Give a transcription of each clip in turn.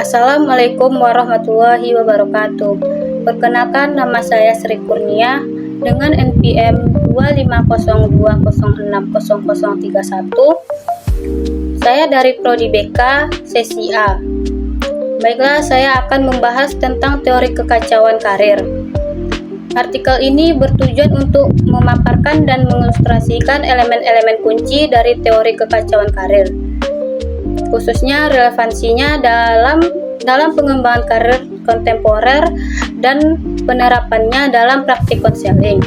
Assalamualaikum warahmatullahi wabarakatuh. Perkenalkan, nama saya Sri Kurnia dengan NPM 25020600031. Saya dari Prodi BK Sesi A. Baiklah, saya akan membahas tentang teori kekacauan karir. Artikel ini bertujuan untuk memaparkan dan mengilustrasikan elemen-elemen kunci dari teori kekacauan karir, khususnya relevansinya dalam pengembangan karir kontemporer dan penerapannya dalam praktik konseling.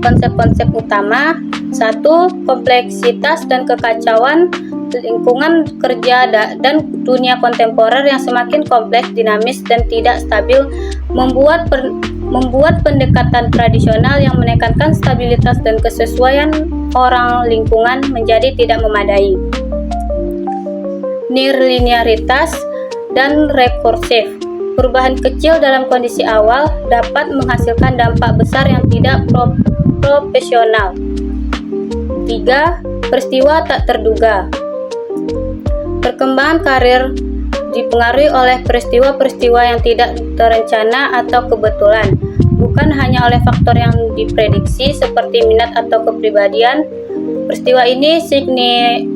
Konsep-konsep utama: 1. Kompleksitas dan kekacauan lingkungan kerja dan dunia kontemporer yang semakin kompleks, dinamis, dan tidak stabil membuat pendekatan tradisional yang menekankan stabilitas dan kesesuaian orang lingkungan menjadi tidak memadai. Nirlinearitas dan rekursif. Perubahan kecil dalam kondisi awal dapat menghasilkan dampak besar yang tidak proporsional. 3. Peristiwa tak terduga. Perkembangan karir dipengaruhi oleh peristiwa-peristiwa yang tidak terencana atau kebetulan, bukan hanya oleh faktor yang diprediksi seperti minat atau kepribadian. Peristiwa ini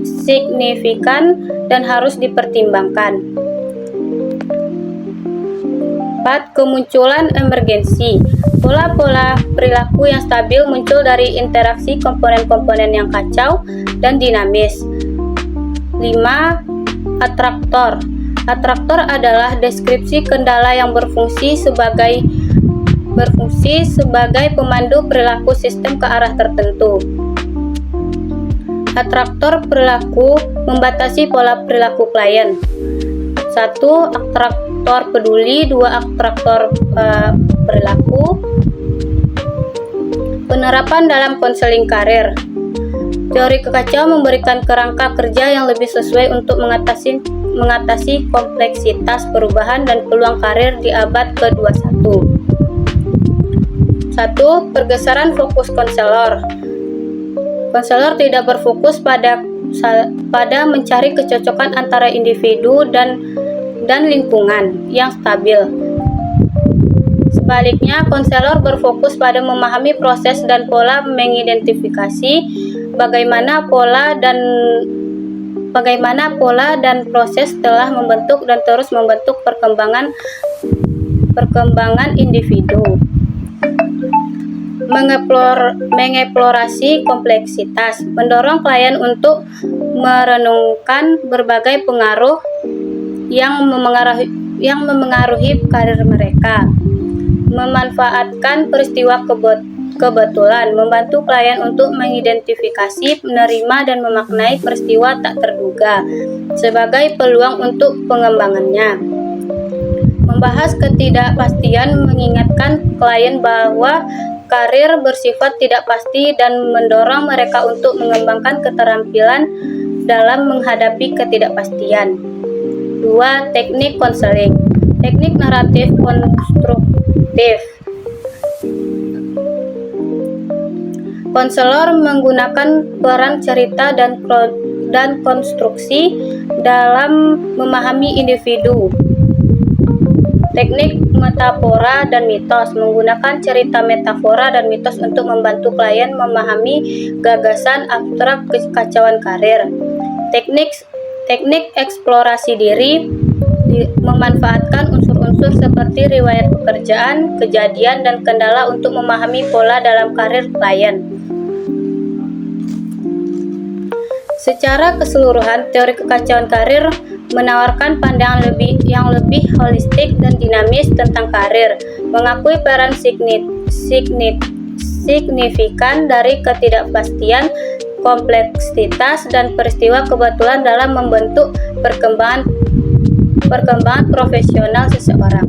signifikan dan harus dipertimbangkan. 4. Kemunculan emergensi. Pola-pola perilaku yang stabil muncul dari interaksi komponen-komponen yang kacau dan dinamis. 5. Atraktor. Atraktor adalah deskripsi kendala yang berfungsi sebagai pemandu perilaku sistem ke arah tertentu. Atraktor perilaku membatasi pola perilaku klien. 1. Atraktor peduli. 2. Atraktor perilaku. Penerapan dalam konseling karir. Teori kekacauan memberikan kerangka kerja yang lebih sesuai untuk mengatasi kompleksitas perubahan dan peluang karir di abad ke-21. 1. Pergeseran fokus konselor. Konselor tidak berfokus pada mencari kecocokan antara individu dan lingkungan yang stabil. Sebaliknya, konselor berfokus pada memahami proses dan pola, mengidentifikasi bagaimana pola dan proses telah membentuk dan terus membentuk perkembangan individu. Mengeksplorasi kompleksitas, mendorong klien untuk merenungkan berbagai pengaruh yang memengaruhi karir mereka. Memanfaatkan peristiwa kebetulan, membantu klien untuk mengidentifikasi, menerima, dan memaknai peristiwa tak terduga sebagai peluang untuk pengembangannya. Membahas ketidakpastian, mengingatkan klien bahwa karir bersifat tidak pasti dan mendorong mereka untuk mengembangkan keterampilan dalam menghadapi ketidakpastian. 2. Teknik konseling. Teknik naratif konstruktif. Konselor menggunakan peran cerita dan konstruksi dalam memahami individu. Teknik metafora dan mitos, menggunakan cerita, metafora, dan mitos untuk membantu klien memahami gagasan abstrak kekacauan karir. Teknik eksplorasi diri, memanfaatkan unsur-unsur seperti riwayat pekerjaan, kejadian, dan kendala untuk memahami pola dalam karir klien. Secara keseluruhan, teori kekacauan karir menawarkan pandangan yang lebih holistik dan dinamis tentang karir, mengakui peran signifikan dari ketidakpastian, kompleksitas, dan peristiwa kebetulan dalam membentuk perkembangan profesional seseorang.